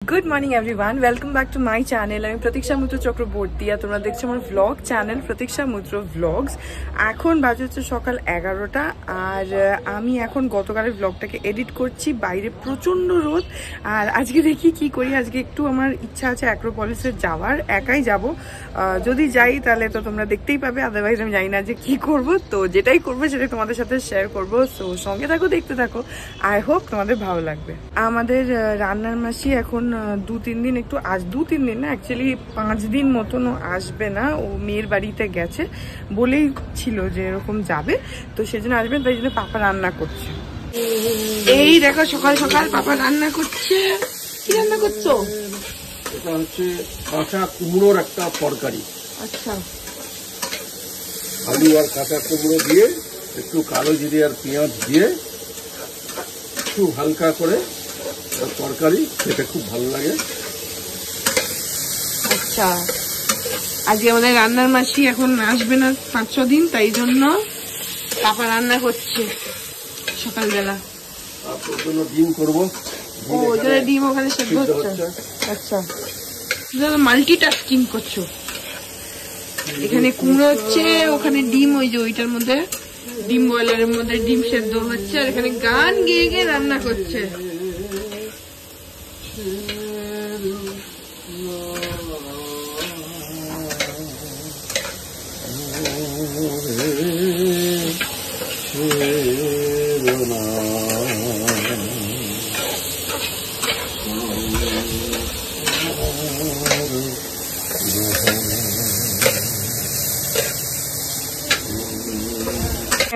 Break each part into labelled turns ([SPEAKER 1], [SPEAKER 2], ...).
[SPEAKER 1] Good morning everyone welcome back to my channel আমি প্রতীক্ষা মুদ্র চক্রবর্তী আর তোমরা দেখছো আমার ব্লগ চ্যানেল প্রতীক্ষা মুদ্র ব্লগস। এখন বাজে হচ্ছে সকাল 11টা আর আমি এখন গতকালের ব্লগটাকে এডিট করছি। বাইরে প্রচন্ড রোদ আর আজকে দেখি কি করি। আজকে একটু আমার ইচ্ছা আছে অ্যাক্রোপলিসে যাওয়ার, একাই যাব। যদি যাই তাহলে তো তোমরা দেখতেই পাবে, আদারওয়াইজ আমি জানি না যে কি করব। তো যেটাই করবো সেটাই তোমাদের সাথে শেয়ার করবো। তো সঙ্গে থাকো, দেখতে থাকো, আই হোপ তোমাদের ভালো লাগবে। আমাদের রান্নার মাসি এখন 2-3 দিন একটু 2-3 দিন না, অ্যাকচুয়ালি 5 দিন মতন আসবে না। ও মেয়ের বাড়িতে গেছে বলেই ছিল যে এরকম যাবে, তো সেজন্য আসবেন। তাই জন্য পাপা রান্না করছে। এই দেখো সকাল সকাল পাপা রান্না করছে। কি রান্না করছো?
[SPEAKER 2] এটা হচ্ছে কাঁচা কুমড়োর একটা তরকারি।
[SPEAKER 1] আচ্ছা,
[SPEAKER 2] আলু আর কাঁচা কুমড়ো দিয়ে একটু কালো জিরে আর পেঁয়াজ দিয়ে একটু হালকা করে তরকারি, খেতে খুব ভালো লাগে।
[SPEAKER 1] আচ্ছা, আজকে আমাদের রান্নার মাসি এখন আসবে না 5-6 দিন, তাই জন্য পাপা রান্না করছে সকালবেলা।
[SPEAKER 2] তারপর জন্য ডিম করবো।
[SPEAKER 1] ও ওদের ডিম ওখানে সেদ্ধ হচ্ছে। আচ্ছা, মাল্টিটাস্কিং করছো। এখানে কুমড়ো হচ্ছে, ওখানে ডিম, ওই যে ওইটার মধ্যে ডিম বয়লারের মধ্যে ডিম সেদ্ধ হচ্ছে, আর এখানে গান গেয়ে গিয়ে রান্না করছে।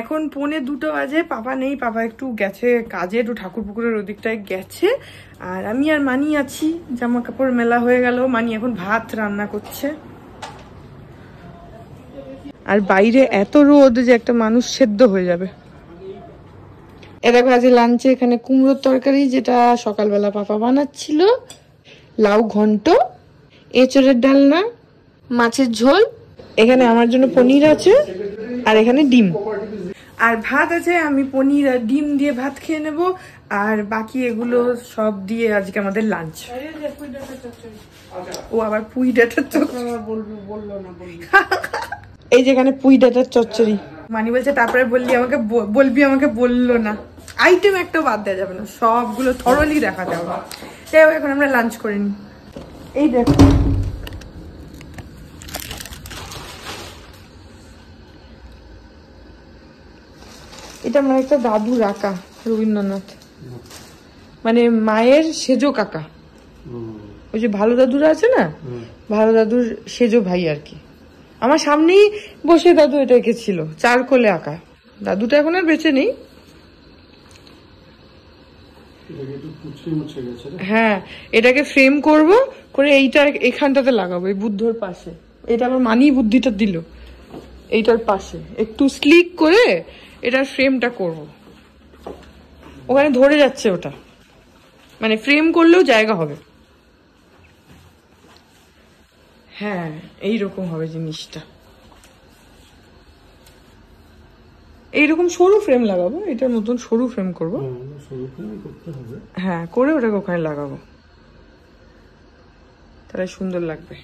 [SPEAKER 1] এখন 1:45 বাজে, পাপা নেই, পাপা একটু গেছে কাজে, একটু ঠাকুর পুকুরের ওদিকটায় গেছে। আর আমি আর মানি আছি, জামা কাপড় মেলা হয়ে গেল। মানি এখন ভাত রান্না করছে। আর বাইরে এত রোদ যে একটা মানুষ সেদ্ধ হয়ে যাবে। দেখো আজ লাঞ্চে এখানে কুমড়োর তরকারি, যেটা সকালবেলা পাপা বানাচ্ছিল, লাউ ঘন্ট, এঁচড়ের ডালনা, মাছের ঝোল, এখানে আমার জন্য পনির আছে, আর এখানে ডিম আর ভাত আছে। আমি পনির আর ডিম দিয়ে ভাত খেয়ে নেব, আর বাকি এগুলো সব দিয়ে আজকে আমাদের লাঞ্চ। ও আবার পুঁই ডাঁটার চচ্চড়ি এই যেখানে পুঁই ডাঁটার চচ্চড়ি। মানি বলছে তারপরে বলবি আমাকে বললো না। আইটেম একটা বাদ দেওয়া যাবে না, সবগুলো থরলি দেখাতে হবে। এখন আমরা লাঞ্চ করে নিই। এই দেখো এটা আমার একটা দাদুর আঁকা, রবীন্দ্রনাথ, মানে মায়ের সেজো কাকা। ওই যে ভালো দাদুরা আছে না, ভালো দাদুর সেজো ভাই আর কি। আমার সামনেই বসে দাদু এটা এঁকেছিল, চারকোলে আঁকা। দাদুটা এখন আর বেঁচে নেই। হ্যাঁ, এটাকে ফ্রেম করব করে এইটা এখানটাতে লাগাবো, এই বুদ্ধর পাশে। এটা আমার মানি বুদ্ধিটা দিল, এইটার পাশে একটু স্লিক করে এটার ফ্রেমটা করব। ওখানে ধরে যাচ্ছে ওটা, মানে ফ্রেম করলেও জায়গা হবে। হ্যাঁ, এইরকম হবে জিনিসটা। এইরকম সরু ফ্রেম লাগাবো, এটার মতন সরু ফ্রেম করবো। হ্যাঁ, করে ওটাকে ওখানে লাগাবো, তাহলে সুন্দর লাগবে।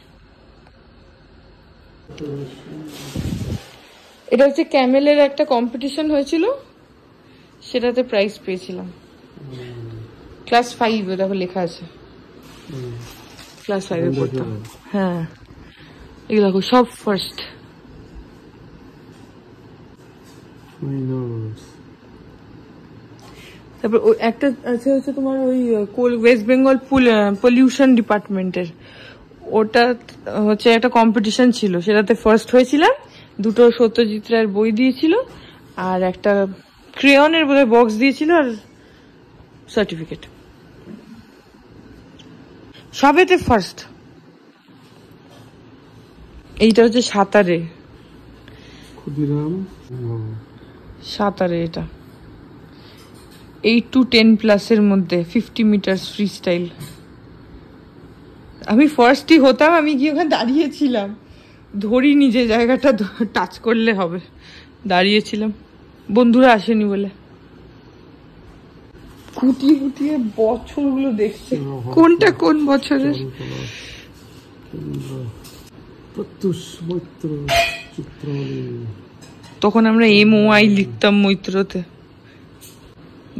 [SPEAKER 1] এটা হচ্ছে ক্যামেলের একটা কম্পিটিশন হয়েছিল, সেটাতে প্রাইজ পেয়েছিলাম। ক্লাস 5 দেখো লেখা আছে, ক্লাস 5 এ পড়তাম। হ্যাঁ, এগুলো দেখো সব ফার্স্ট। তারপর একটা আছে হচ্ছে তোমার ওই ওয়েস্ট বেঙ্গল পলিউশন ডিপার্টমেন্টের, ওটা হচ্ছে একটা কম্পিটিশন ছিল, সেটাতে ফার্স্ট হয়েছিলাম। 2টো সত্যজিৎ রায়ের বই দিয়েছিল, আর একটা ক্রেয়নের বোধহয় বক্স দিয়েছিল, আর সার্টিফিকেট। সবেতে ফার্স্ট। এইটা হচ্ছে সাঁতারে, এটা 8 to 10+ এর মধ্যে 50 মিটার ফ্রি স্টাইল। আমি ফার্স্টই হতাম, আমি গিয়ে ওখানে দাঁড়িয়েছিলাম, ধরিনি যে জায়গাটা টাচ করলে হবে, দাঁড়িয়েছিলাম, বন্ধুরা আসেনি বলে। খুঁটিয়ে খুঁটিয়ে বছরগুলো দেখছে, কোনটা কোন বছরের। তখন আমরা MOI লিখতাম মৈত্রতে।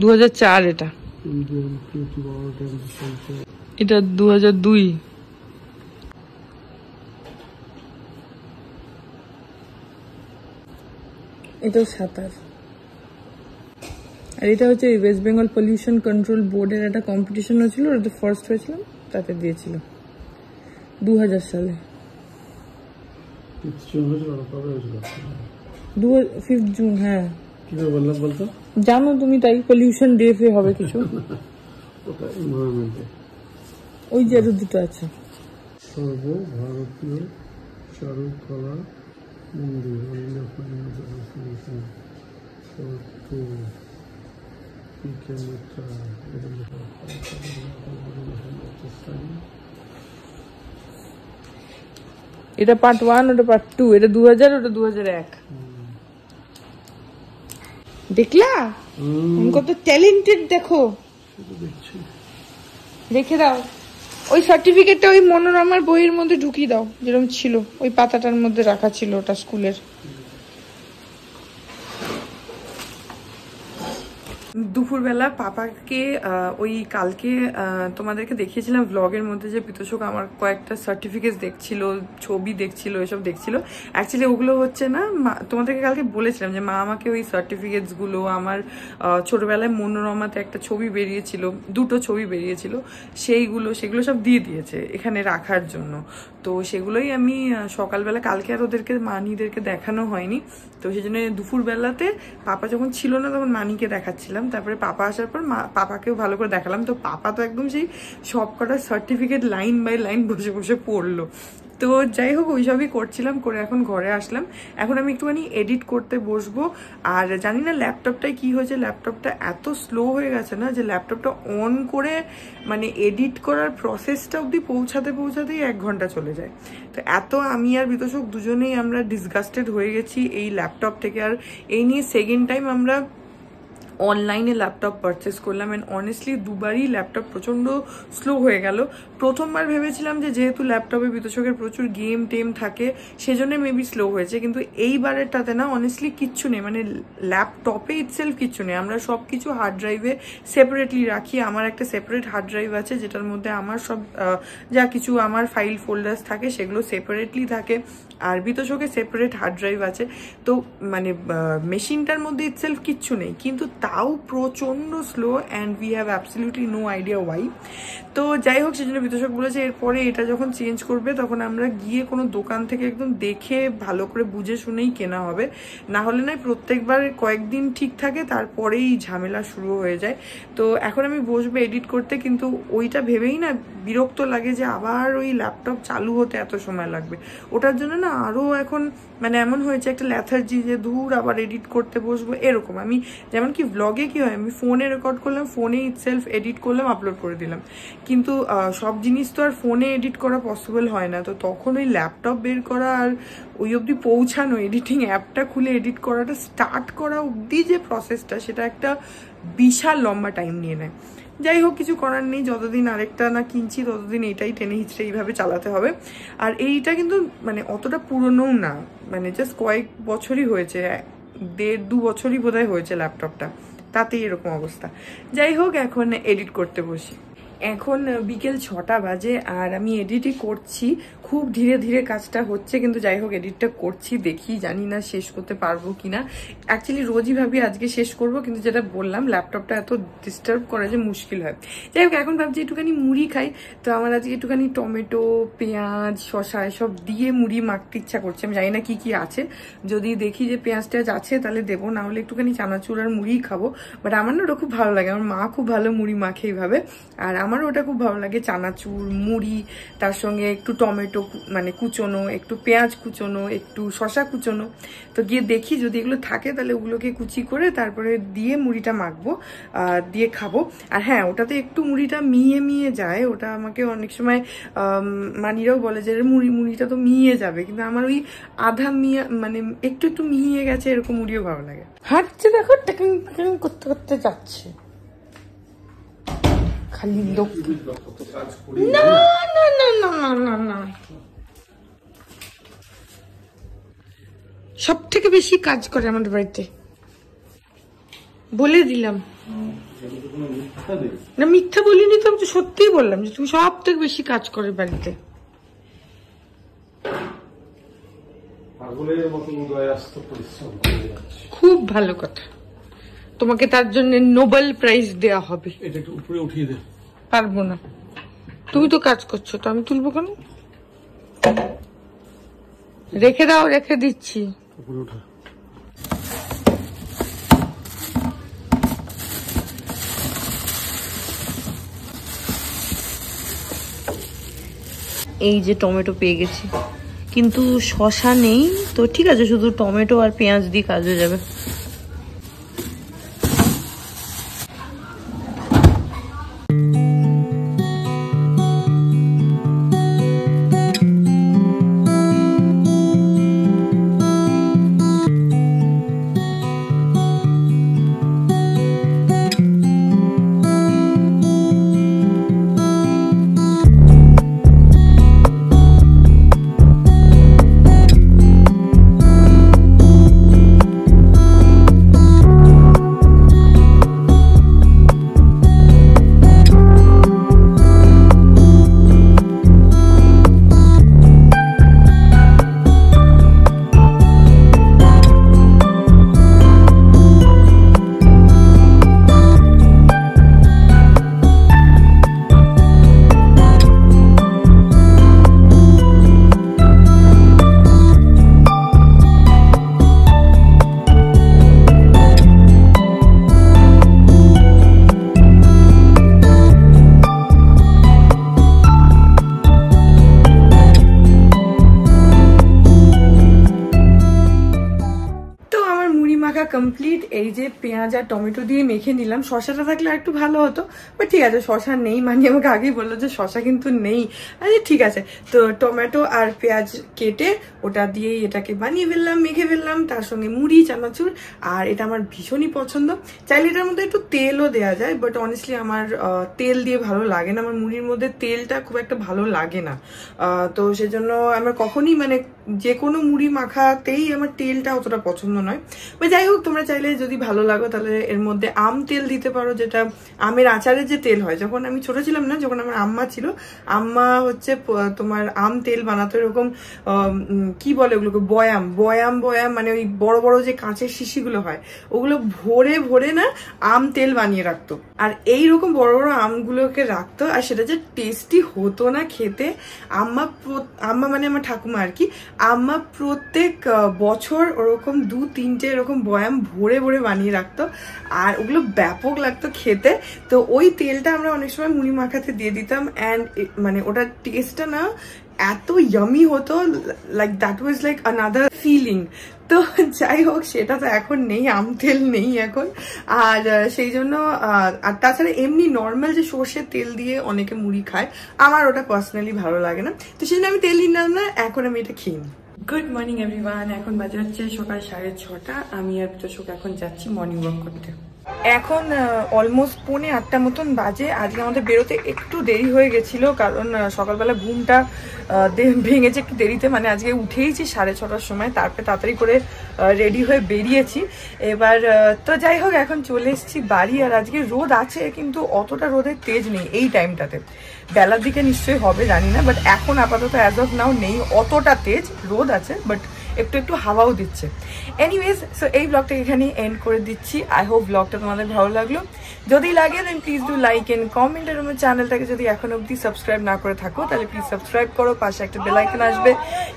[SPEAKER 1] 2004 এটা, এটা 2002। এটাও 27। আর এটা হচ্ছে ওয়েস্ট বেঙ্গল পলিউশন কন্ট্রোল বোর্ডের একটা কম্পিটিশন হয়েছিল, ওটাতে ফার্স্ট হয়েছিলাম, তাতে দিয়েছিল 2000 সালে। 5 জুন। হ্যাঁ
[SPEAKER 2] বলতো
[SPEAKER 1] জানো তুমি, তাই পলিউশন ডে ফে হবে কিছু। ওই যে আরো দুটো আছে।
[SPEAKER 2] সর্বভারতীয় চারুকলা মন্দির,
[SPEAKER 1] এটা পার্ট 1, ওটা পার্ট 2, এটা 2000, ওটা 2001। দেখলা কত ট্যালেন্টেড, দেখো। রেখে দাও ওই সার্টিফিকেটটা, ওই মনোরমার বইয়ের মধ্যে ঢুকিয়ে দাও, যেরকম ছিল ওই পাতাটার মধ্যে রাখা ছিল, ওটা স্কুলের। দুপুরবেলা পাপাকে ওই কালকে তোমাদেরকে দেখিয়েছিলাম ব্লগের মধ্যে যে পিতোষক আমার কয়েকটা সার্টিফিকেট দেখছিল, ছবি দেখছিল, এসব দেখছিল। অ্যাকচুয়ালি ওগুলো হচ্ছে না, তোমাদেরকে কালকে বলেছিলাম যে মা আমাকে ওই সার্টিফিকেটসগুলো, আমার ছোটবেলায় মনোরমাতে একটা ছবি বেরিয়েছিল, দুটো ছবি বেরিয়েছিল, সেগুলো সব দিয়ে দিয়েছে এখানে রাখার জন্য। তো সেগুলোই আমি সকালবেলা কালকে আর ওদেরকে মানিদেরকে দেখানো হয়নি, তো সেই জন্য দুপুরবেলাতে পাপা যখন ছিল না তখন মানিকে দেখাচ্ছিলাম, তারপরে পাপা আসার পর পাপাকেও ভালো করে দেখালাম। তো পাপা তো একদম সেই সবকটা সার্টিফিকেট লাইন বাই লাইন বসে বসে পড়লো। তো যাই হোক ওইসবই করছিলাম, করে এখন ঘরে আসলাম। এখন আমি একটুখানি এডিট করতে বসবো। আর জানি না ল্যাপটপটায় কি হয়েছে, ল্যাপটপটা এত স্লো হয়ে গেছে না যে ল্যাপটপটা অন করে মানে এডিট করার প্রসেসটা অবধি পৌঁছাতেই 1 ঘন্টা চলে যায়। তো এত আমি আর বিতোষক দুজনেই আমরা ডিসগাস্টেড হয়ে গেছি এই ল্যাপটপ থেকে। আর এই নিয়ে সেকেন্ড টাইম আমরা অনলাইনে ল্যাপটপ পারচেস করলাম, অ্যান্ড অনেস্টলি দুবারই ল্যাপটপ প্রচণ্ড স্লো হয়ে গেল। প্রথমবার ভেবেছিলাম যে যেহেতু ল্যাপটপে বিতোষকের প্রচুর গেম টেম থাকে সেজন্য মেবি স্লো হয়েছে, কিন্তু এইবারেরটাতে না অনেস্টলি কিচ্ছু নেই, মানে ল্যাপটপে ইটসেলফ কিচ্ছু নেই। আমরা সব কিছু হার্ড ড্রাইভে সেপারেটলি রাখি। আমার একটা সেপারেট হার্ড ড্রাইভ আছে যেটার মধ্যে আমার সব যা কিছু আমার ফাইল ফোল্ডার্স থাকে সেগুলো সেপারেটলি থাকে, আর বিতোষকের সেপারেট হার্ড ড্রাইভ আছে। তো মানে মেশিনটার মধ্যে ইটসেলফ কিচ্ছু নেই, কিন্তু তাও প্রচণ্ড slow, and we have absolutely no idea why. তো যাই হোক, সেজন্য বিতোষক বলেছে এরপরে এটা যখন চেঞ্জ করবে তখন আমরা গিয়ে কোনো দোকান থেকে একদম দেখে ভালো করে বুঝে শুনেই কেনা হবে, না হলে নয় প্রত্যেকবার কয়েকদিন ঠিক থাকে তারপরেই ঝামেলা শুরু হয়ে যায়। তো এখন আমি বসবো এডিট করতে, কিন্তু ওইটা ভেবেই না বিরক্ত লাগে যে আবার ওই ল্যাপটপ চালু হতে এত সময় লাগবে। ওটার জন্য না আরও এখন মানে এমন হয়েছে একটা ল্যাথার্জি যে দূর আবার এডিট করতে বসবো এরকম। আমি যেমন কি ব্লগে কি হয়, আমি ফোনে রেকর্ড করলাম, ফোনে ইটসেলফ এডিট করলাম, আপলোড করে দিলাম, কিন্তু সব জিনিস তো আর ফোনে এডিট করা পসিবল হয় না। তো তখন ওই ল্যাপটপ বের করা আর ওই অবধি পৌঁছানো, এডিটিং অ্যাপটা খুলে এডিট করাটা স্টার্ট করা অবধি যে প্রসেসটা, সেটা একটা বিশাল লম্বা টাইম নিয়ে নেয়। যাই হোক, কিছু করার নেই, যতদিন আরেকটা না কিনছি ততদিন এইটাই টেনে হিচড়ে এইভাবে চালাতে হবে। আর এইটা কিন্তু মানে অতটা পুরনোও না, মানে জাস্ট কয়েক বছরই হয়েছে, 1.5-2 বছরই বোধহয় হয়েছে ল্যাপটপটা, তাতেই এরকম অবস্থা। যাই হোক, এখন এডিট করতে বসি। এখন বিকেল 6টা বাজে আর আমি এডিটই করছি, খুব ধীরে ধীরে কাজটা হচ্ছে, কিন্তু যাই হোক এডিটটা করছি, দেখি জানি না শেষ করতে পারবো কিনা। অ্যাকচুয়ালি রোজই ভাবি আজকে শেষ করব, কিন্তু যেটা বললাম ল্যাপটপটা এত ডিস্টার্ব করে যে মুশকিল হয়। যাই হোক, এখন ভাবছি একটুখানি মুড়ি খাই, তো আমার আজকে একটুখানি টমেটো, পেঁয়াজ, শসা এসব দিয়ে মুড়ি মাখতে ইচ্ছা করছে। আমি জানি না কি কি আছে, যদি দেখি যে পেঁয়াজ টেয়াজ আছে তাহলে দেবো, না হলে একটুখানি চানাচুর আর মুড়ি খাবো। বাট আমার না ওটা খুব ভালো লাগে, আমার মা খুব ভালো মুড়ি মাখে এইভাবে, আর আমারও ওটা খুব ভালো লাগে, চানাচুর মুড়ি, তার সঙ্গে একটু টমেটো মানে কুচোনো, একটু পেঁয়াজ কুচোনো, একটু শসা কুচোনো। তো গিয়ে দেখি যদি এগুলো থাকে তাহলে ওগুলোকে কুচি করে তারপরে দিয়ে মুড়িটা মাখবো, দিয়ে খাবো। আর হ্যাঁ, ওটাতে একটু মুড়িটা মিয়ে যায়, ওটা আমাকে অনেক সময় মানিরাও বলে যে মুড়িটা তো মিয়ে যাবে, কিন্তু আমার ওই আধা মিয়া মানে একটু মিহিয়ে গেছে এরকম মুড়িও ভালো লাগে। হাঁটছে দেখো, টেকিং করতে করতে যাচ্ছে। খালি লোক না না না না না না না সব থেকে বেশি কাজ করে আমাদের বাড়িতে, বলে দিলাম না, মিথ্যা বলিনি তো, আমি তো সত্যিই বললাম যে তুমি সব থেকে বেশি কাজ করে বাড়িতে। খুব ভালো কথা, তোমাকে তার জন্য নোবেল প্রাইজ দেয়া হবে।
[SPEAKER 2] এটা একটু উপরে উঠিয়ে দে।
[SPEAKER 1] পারবো না, তুমি তো কাজ করছো, তো আমি তুলবো কেন? রেখে দাও, রেখে দিচ্ছি।
[SPEAKER 2] উপরে উঠা।
[SPEAKER 1] এই যে টমেটো পেয়ে গেছি, কিন্তু শসা নেই, তো ঠিক আছে, শুধু টমেটো আর পেঁয়াজ দিয়ে কাজ হয়ে যাবে। কমপ্লিট। এই যে পেঁয়াজ আর টমেটো দিয়ে মেখে নিলাম, শশাটা থাকলে একটু ভালো হতো, বাট ঠিক আছে, শশা নেই, মানে আমাকে আগেই বললো যে শশা কিন্তু নেই। আচ্ছা ঠিক আছে, তো টমেটো আর পেঁয়াজ কেটে ওটা দিয়েই এটাকে বানিয়ে ফেললাম, মেখে ফেললাম, তার সঙ্গে মুড়ি, চানাচুর, আর এটা আমার ভীষণই পছন্দ। চাইলে এটার মধ্যে একটু তেলও দেওয়া যায়, বাট অনেস্টলি আমার তেল দিয়ে ভালো লাগে না, আমার মুড়ির মধ্যে তেলটা খুব একটা ভালো লাগে না, তো সেজন্য আমার কখনই মানে যে কোনো মুড়ি মাখাতেই আমার তেলটা অতটা পছন্দ নয়। বা যাই হোক, তোমরা চাইলে যদি ভালো লাগো তাহলে এর মধ্যে আম তেল দিতে পারো, যেটা আমের আচারের যে তেল হয়। যখন আমি ছোট ছিলাম না, যখন আমার আম্মা ছিল, আম্মা হচ্ছে তোমার আম তেল বানাতো, এরকম কি বলে ওগুলোকে, বয়াম বয়াম বয়াম, মানে ওই বড় বড় যে কাঁচের শিশিগুলো হয়, ওগুলো ভরে ভরে না আম তেল বানিয়ে রাখতো, আর এইরকম বড় বড় আমগুলোকে রাখতো, আর সেটা যে টেস্টি হতো না খেতে। আম্মা মানে আমার ঠাকুমা আর কি, আম্মা প্রত্যেক বছর ওরকম 2-3টে এরকম বয়াম ভরে ভরে বানিয়ে রাখতো, আর ওগুলো ব্যাপক লাগতো খেতে। তো ওই তেলটা আমরা অনেক সময় মুড়ি মাখাতে দিয়ে দিতাম, অ্যান্ড মানে ওটার টেস্টটা না এত ইয়ামি হতো, like that was like another feeling. তো যাই হোক, সেটা তো এখন নেই, আম তেল নেই এখন, আর সেই জন্য আর তাছাড়া এমনি নর্মাল যে সর্ষের তেল দিয়ে অনেকে মুড়ি খায়, আমার ওটা পার্সোনালি ভালো লাগে না, তো সেই জন্য আমি তেল নিলাম না, এখন আমি এটা খেয়ে নিই। গুড মর্নিং এভরিওয়ান, এখন বাজে হচ্ছে সকাল 6:30, আমি আর তোষক এখন যাচ্ছি মর্নিং ওয়াক করতে। এখন অলমোস্ট 7:45 মতন বাজে। আজকে আমাদের বেরোতে একটু দেরি হয়ে গেছিল, কারণ সকালবেলা ঘুমটা ভেঙেছে একটু দেরিতে, মানে আজকে উঠেইছি 6:30টার সময়, তারপরে তাড়াতাড়ি করে রেডি হয়ে বেরিয়েছি। এবার তো যাই হোক, এখন চলে এসেছি বাড়ি, আর আজকে রোদ আছে, কিন্তু অতটা রোদের তেজ নেই এই টাইমটাতে। বেলার দিকে নিশ্চয়ই হবে জানি না, বাট এখন আপাতত অ্যাজ অফ নাও নেই অতটা তেজ, রোদ আছে বাট একটু একটু হাওয়াও দিচ্ছে। এনিওয়েজ, সো এই ব্লগটাকে এখানে এন্ড করে দিচ্ছি। আই হোপ ব্লগটা তোমাদের ভালো লাগলো। যদি লাগে then please do like and comment, আর আমার চ্যানেলটাকে যদি এখন অবধি সাবস্ক্রাইব না করে থাকো তাহলে প্লিজ সাবস্ক্রাইব করো, পাশে একটা বেল আইকন আসবে,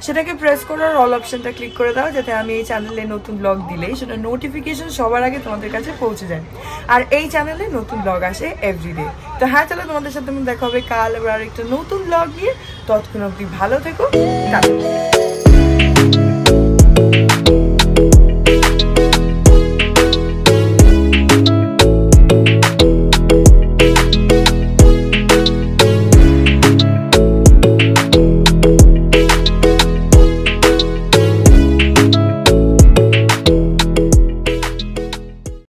[SPEAKER 1] সেটাকে প্রেস করো, আর অল অপশনটা ক্লিক করে দাও, যাতে আমি এই চ্যানেলে নতুন ব্লগ দিলেই সেটা নোটিফিকেশন সবার আগে তোমাদের কাছে পৌঁছে যায়। আর এই চ্যানেলে নতুন ব্লগ আসে এভরিডে। তো হ্যাঁ, চলো তোমাদের সাথে দেখা হবে কাল আবার একটা নতুন ব্লগ নিয়ে। ততক্ষণ অবধি ভালো থেকো, টাটা।